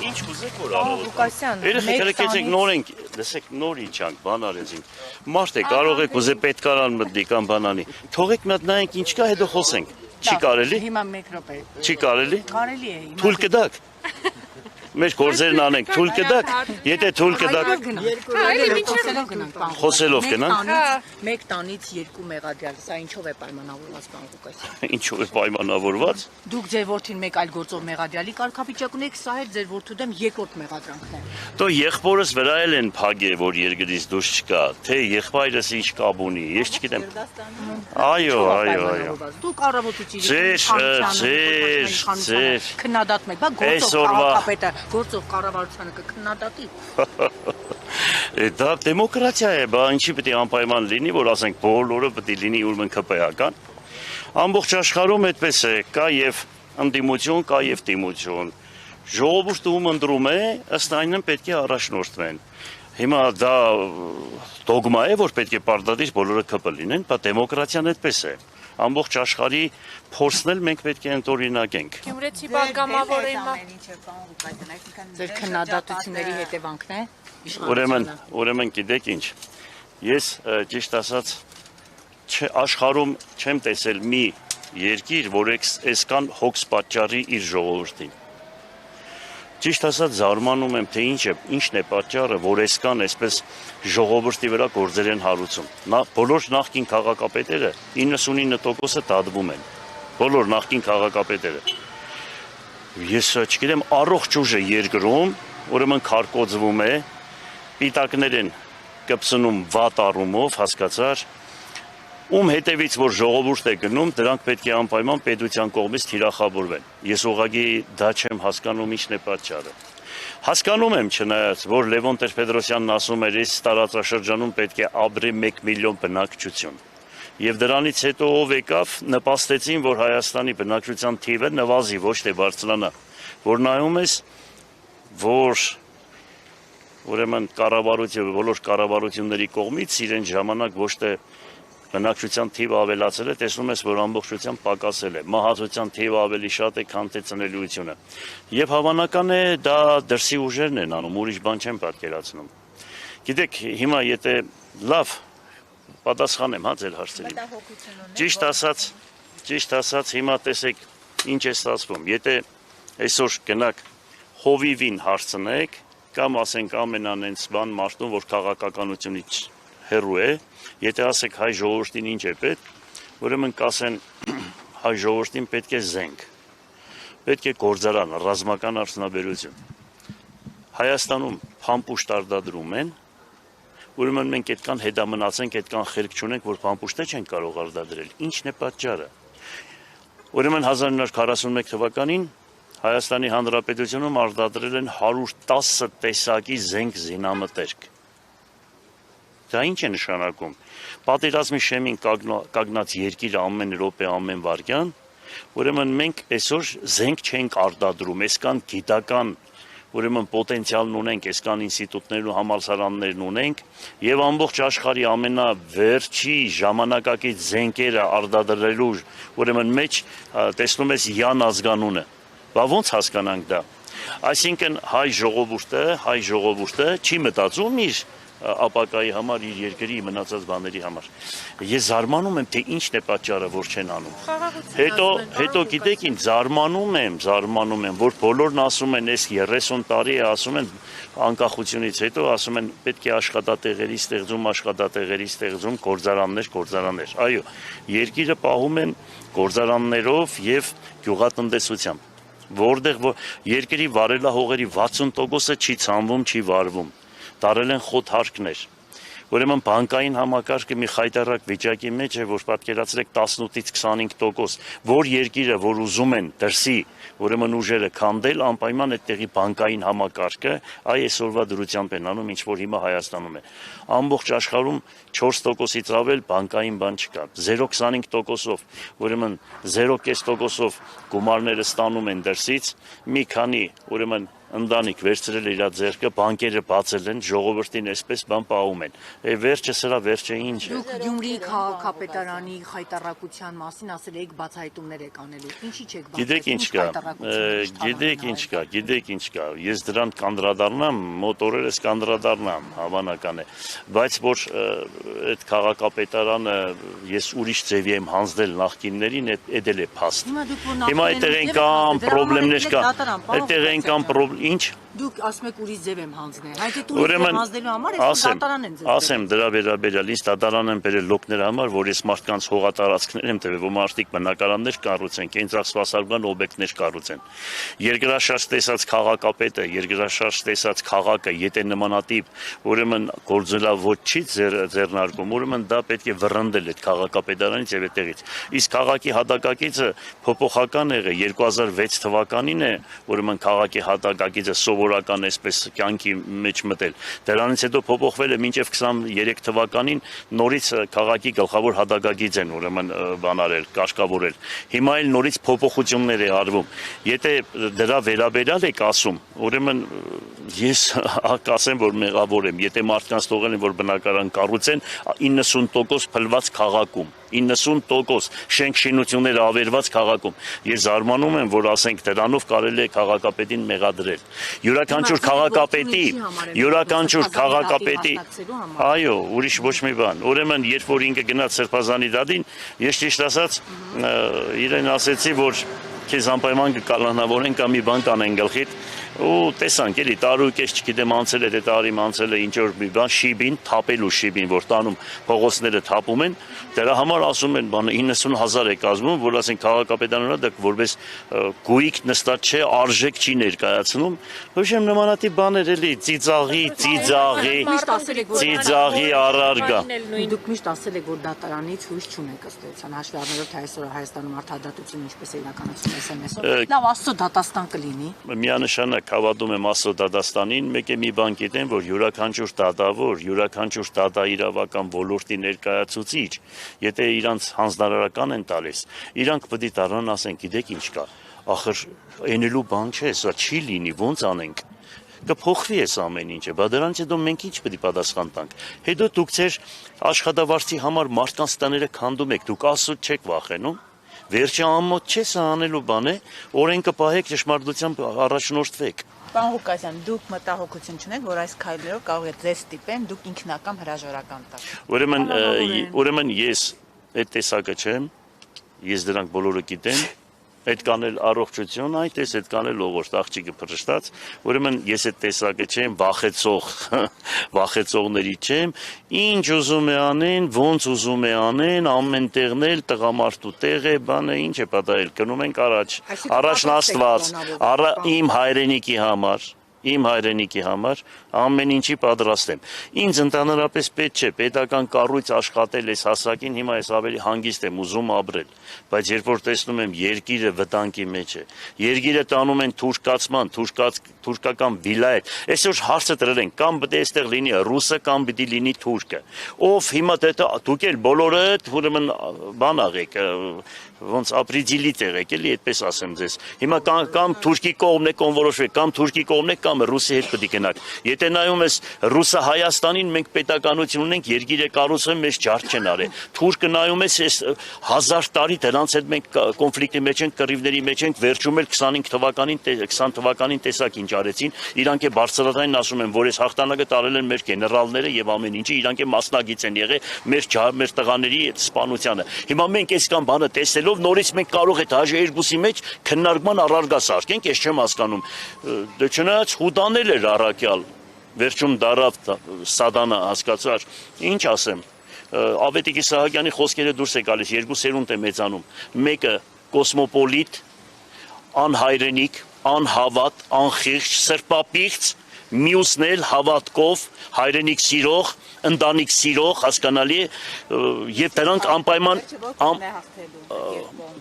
Ինչ կուզեք որ արարել։ Ղուկասյան, Երեխեք նոր ենք, լսեք նոր իջանք, բան արեցինք։ Մարդ է կարող եք ուզե պետքարան մտնի կամ բանանի։ Թողեք մի հատ նայենք ինչ կա, հետո խոսենք։ Չի կարելի։ Հիմա 1 րոպե։ Չի կարելի։ Կարելի է հիմա։ Թույլ կտաք։ Մեր գործերն անենք, թույլ կտակ, եթե թույլ կտակ, խոսելով գնանք։ Մեկ տանից 2 մեղադրյալ, սա ինչով է պայմանավորված, պարոն Ղուկասյան։ Ինչով է պայմանավորված։ Դուք ձեր որդին մեկ այլ գործով մեղադրյալի կարգավիճակ ունեք, սա էլ ձեր որդու դեմ երկրորդ մեղադրանքն է։ Դո եղբորս վրա են փագե, որ երկրից դուրս չկա, թե եղբայրս ինչ կապ ունի, ես չգիտեմ։ Այո։ Դուք առավոտից Ձեր քննադատում եք, բա գործով քաղաքապետը գործով կառավարությանը կքննադատի։ Դա դեմոկրատիա է, բա ինչի պետք է անպայման լինի, որ ասենք բոլորը պետք է լինի ուրեմն ԿՊՀ-ական։ Ամբողջ աշխարհում այդպես է, կա եւ ընդդիմություն, կա եւ դիմություն։ Ժողովուրդը ում ընտրում է, ըստ այնն պետք է առաջնորդվեն։ Հիմա դա դոգմա է, որ պետք է պարտադիր բոլորը ԿՊ լինեն, բա դեմոկրատիան այդպես է։ Ամբողջ աշխարհի փորձն էլ մենք պետք է ընդօրինակենք։ Գյումրեցի բարգամավորը հիմա Ձեր քննադատությունների հետևանքն է։ Ուրեմն գիտեք ինչ։ Ես ճիշտ ասած աշխարհում չեմ տեսել մի երկիր, որ այսքան հոգս պատճառի իր ժողովրդին։ Ճիշտ ասած զարմանում եմ, թե ինչն է պատճառը, որ այսքան այսպես ժողովրդի վրա գործեր են հարուցում։ Բոլոր նախկին քաղաքապետերը 99%-ը դատվում են։ Բոլոր նախկին քաղաքապետերը։ Ես չգիտեմ, առողջ ուժը երկրում, ուրեմն քարկոծվում է, պիտակներ են կպցնում վատ առումով, հասկացար, ում հետևից որ ժողովուրդ է գնում, դրանք պետք է անպայման պետության կողմից թիրախավորվեն։ Ես ուղղակի դա չեմ հասկանում ինչն է պատճառը։ Հասկանում եմ չնայած, որ Լևոն Տեր-Պետրոսյանն ասում էր, այս տարածաշրջանում պետք է ապրի 1 միլիոն բնակչություն։ Եվ դրանից հետո ով եկավ, նպաստեցին, որ Հայաստանի բնակչության թիվը նվազի, ոչ թե բարձրանա, որ նայում ես, որ ուրեմն բոլոր կառավարությունների կողմից իրեն ժամանակ ոչ թե բնակչության թիվը ավելացել է, տեսնում ես, որ ամբողջությամբ պակասել է, մահացության թիվը ավելի շատ է, քան թե ծնելիությունը։ Եվ հավանական է դա դրսի ուժերն են անում, ուրիշ բան չեմ պատկերացնում։ Գիտեք, հիմա եթե լավ պատասխանեմ, հա, ձեր հարցերին։ Ճիշտ ասած, հիմա տեսեք, ինչ է ստացվում։ Եթե այսօր գնաք հովիվին հարցնեք, կամ ասենք ամենանենց բան մարդուն, որ քաղաքականությունից հեռու է, եթե ասեք հայ ժողովրդին ինչ է պետք, ուրեմն կասեն հայ ժողովրդին պետք է զենք, պետք է գործարան, ռազմական արդյունաբերություն։ Հայաստանում փամփուշտ արտադրում են, ուրեմն մենք այդքան հետամնացենք, այդքան խելք չունենք, որ փամփուշտը չենք կարող արտադրել։ Ինչն է պատճառը։ Ուրեմն 1941 թվականին Հայաստանի Հանրապետությունում արտադրել են 110 տեսակի զենք զինամթերք։ Դա ինչ է նշանակում։ Պատերազմի շեմին կանգնած երկիրը ամեն րոպե, ամեն վայրկյան, ուրեմն մենք այսօր զենք չենք արտադրում, այսքան գիտական ուրեմն պոտենցիալն ունենք, այսքան ինստիտուտներ ու համալսարաններ ունենք, եւ ամբողջ աշխարհի ամենավերջի ժամանակակից զենքերը արտադրելու ուրեմն մեջ տեսնում ես յան ազգանունը։ Բա ոնց հասկանանք դա։ Այսինքն հայ ժողովուրդը չի մտածում իր ապակայի համար, իր երկրի մնացած բաների համար։ Ես զարմանում եմ, թե ինչն է պատճառը, որ չեն անում։ Հետո գիտեք ինչ, զարմանում եմ, որ բոլորն ասում են, այս 30 տարի է, ասում են անկախությունից հետո, ասում են պետք է աշխատատեղերի ստեղծում, գործարաններ։ Այո, երկիրը պահում են գործարաններով եւ գյուղատնտեսությամբ, որտեղ երկրի վարելահողերի 60%-ը չի ցանվում, չի վարվում։ Տարել են խոթհարկներ։ Ուրեմն բանկային համակարգը մի խայտառակ վիճակի մեջ է, որ պատկերացրեք 18-ից 25%, որ երկիրը, որ ուզում են դրսի, ուրեմն ուժերը քանդել, անպայման այդտեղի բանկային համակարգը այսօրվա դրությամբ են անում, ինչ որ հիմա Հայաստանում է։ Ամբողջ աշխարհում 4%-ից ավել բանկային բան չկա։ 0.25%-ով, ուրեմն 0.5%-ով գումարները ստանում են դրսից, մի քանի ուրեմն ընտանիք վերցրել իր ձեռքը, բանկերը բացել են, ժողովրդին այսպես բան պահում են։ Վերջը սրա վերջը ինչ է։ Դուք Գյումրիի քաղաքապետարանի խայտարակության մասին ասել եք բացահայտումներ եք անելու։ Ինչի՞ չեք բացահայտում։ Գիտեք ինչ կա։ Ես դրան կանդրադառնամ, մոտ օրերս կանդրադառնամ, հավանական է։ Բայց որ այդ քաղաքապետարանը ես ուրիշ ձևի եմ հանձնել նախկիններին, այդ էլ է փաստ։ Հիմա այդտեղ են կամ խնդիրներ կան, այդտեղ են կամ ինչ։ Դուք ասում եք ուրիշ ձև եմ հանձնել։ Հայտի տուրիզմ հանձնելու համար ես դատարան եմ ձեզ։ Ասեմ դրա վերաբերյալ ինձ դատարան եմ բերել լոկների համար, որ ես մարդկանց հողատարածքներ եմ տվել, որ մարդիկ բնակարաններ կառուցեն, կենսասպասարկման օբյեկտներ կառուցեն։ Երկրաշարժ տեսած քաղաքապետը, երկրաշարժ տեսած քաղաքը, եթե նմանատիպ, ուրեմն գործելավոճ չի ձեռնարկում, ուրեմն դա պետք է վռնդել այդ քաղաքապետարանից եւ այդտեղից։ Իսկ քաղաքի հատակագիծը փոփոխական եղել 2006 թվականին է, ուրեմն քաղաքի հատակագիծը սովորական այսպես կյանքի մեջ մտել։ Դրանից հետո փոփոխվել է մինչև 23 թվականին նորից քաղաքի գլխավոր հատակագիծ են ուրեմն բանարել, կարգավորել։ Հիմա էլ նորից փոփոխություններ է արվում։ Եթե դրա վերաբերյալ եք ասում, ուրեմն ես ասեմ, որ մեղավոր եմ։ Եթե մարդկանց թողել են, որ բնակարան կառուցեն 90% փլված քաղաքում, 90% շենք-շինությունները ավերված քաղաքում։ Ես զարմանում եմ, որ ասենք դրանով կարելի է քաղաքապետին մեղադրել։ Յուրաքանչյուր քաղաքապետի, այո, ուրիշ ոչ մի բան։ Ուրեմն, երբ որ ինքը գնաց Սրբազանի դատին, ես ճիշտ ասած իրեն ասեցի, որ քեզ անպայման կկալանավորեն կամ մի բան կանեն գլխիդ, ու տեսանք էլի տարուկես չգիտեմ անցել է տարիմ անցել է ինչ որ մի բան շիբին թափելու շիբին որ տանում փողոցները թափում են դրա համար ասում են բանը 90,000 է կազմում որ ասեն քաղաքապետարանը դա որպես գույք նստած չէ արժեք չի ներկայացնում հույժեմ նմանատիպ բաներ էլի ծիծաղի առարգա դուք միշտ ասել եք որ դատարանից հույս չունեք ըստ էության հաշվի առնելով թե այսօր Հայաստանում արդարադատությունը ինչպես է իրականացվում SMS-ով լավ աստծո դատաստան կլինի միանշանակ հավատում եմ Աստծո դատաստանին, մեկ է մի բան գիտեմ, որ յուրաքանչյուր դատավոր, յուրաքանչյուր դատաիրավական ոլորտի ներկայացուցիչ, եթե իրանց հանձնարարական են տալիս, իրանք պետք է դառնան ասեն, գիտեք ինչ կա, ախր այնելու բան չէ, սա չի լինի, ոնց անենք։ Կփոխվի էս ամեն ինչը, բայց դրանից հետո մենք ինչ պետք է պատասխան տանք։ Հետո դուք ձեր աշխատավարձի համար մարդկանց տները քանդում եք, դուք Աստծուց չեք վախենում։ Վերջի ամոթ չէ սա անելու բան է, օրենքը պահեք, ճշմարտությամբ առաջնորդվեք։ Պարոն Ղուկասյան, դուք մտահոգություն չունեք, որ այս քայլերով կարող է ձեզ ստիպեն, դուք ինքնական հրաժարական տաք։ Ուրեմն ես այդ տեսակը չեմ, ես դրանք բոլորը գիտեմ, այդ կանել առողջություն, այդպես այդ կանել ողորտ աղջիկը փրշտաց, ուրեմն ես այդ տեսակը չեմ, վախեցողների չեմ, ինչ ուզում է անեն, ոնց ուզում է անեն, ամեն տեղն էլ տղամարդու տեղ է, բանը ինչ է պատահել, գնում ենք առաջն Աստված, իմ հայրենիքի համար ամեն ինչի պատրաստ եմ։ Ինձ ընդհանրապես պետք չէ պետական կառույց աշխատել այս հասակին, հիմա ես ավելի հանգիստ եմ ուզում ապրել, բայց երբ որ տեսնում եմ երկիրը վտանգի մեջ է, երկիրը տանում են թուրքացման, թուրքական վիլայետ, այսօր հարցը դրել են, կամ պետք է այստեղ լինի ռուսը, կամ պետք է լինի թուրքը։ Ով հիմա դուք էլ բոլորը ուրեմն բան աղեք, ոնց ապրիդիլի տեղ եք, էլի այդպես ասեմ ձեզ։ Հիմա կամ թուրքի կողմն է կոնվորոշվեք, կամ թուրքի կողմն է, կամ ռուսի հետ պետք է գնաք։ Եթե նայում ես ռուսը Հայաստանին, մենք պետականություն ունենք, երկիրը կառուցվում, մեզ ջարդ չեն արել։ Թուրքը նայում ես, այս 1000 տարի դրանց հետ մենք կոնֆլիկտի մեջ ենք, կռիվների մեջ ենք, վերջում էլ 20 թվականին տեսակ ինչ արեցին, իրանք է բարձրատային ասում են, որ այս հաղթանակը տարել են մեր գեներալները եւ ամեն ինչը, իրանք է մասնագից են եղել մեր տղաների սպանությանը։ Հիմա մենք այս կան բանը տեսելով նորից մենք կարող է 12-ի մեջ քննարկման առարգա սարքենք, ես չեմ հասկանում։ Դե չնայած հուդանել էր առաքյալ, վերջում դարավ Սադանը հասկացար, ինչ ասեմ, Ավետիքի Սահակյանի խոսքերը դուրս է գալիս, երկու սերունդ է մեծանում, մեկը կոսմոպոլիտ, անհայրենիք, անհավատ, անխիղճ, սրբապիղծ, մյուսն էլ հավատքով, հայրենիք սիրող, ընտանիք սիրող, հասկանալի է, եւ դրանք անպայման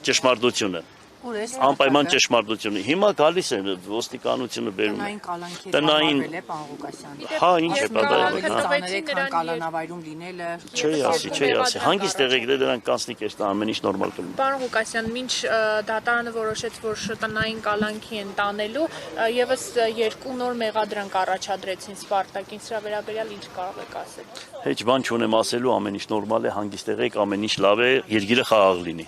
ճշմարտությունը։ Անպայման ճշմարտությունը։ Հիմա գալիս են ոստիկանությունը բերում է։ Տնային կալանքի Տնային- է պարոն Ղուկասյան։ Հա, ինչ է պատահել։ Ծանրեք քան կալանավայրում լինելը։ Չի ասի։ Հանգիստ եղեք դե դրանք կանցնի կես տան ամեն ինչ նորմալ կլինի։ Պարոն Ղուկասյան, մինչ դատարանը որոշեց, որ տնային կալանքի են տանելու, եւս երկու նոր մեղադրանք առաջադրեցին Սպարտակին, սրա վերաբերյալ ինչ կարող եք ասել։ Heç բան չունեմ ասելու, ամեն ինչ նորմալ է, հանգիստ եղեք, ամեն ինչ լավ է, երկիրը խաղաղ լինի։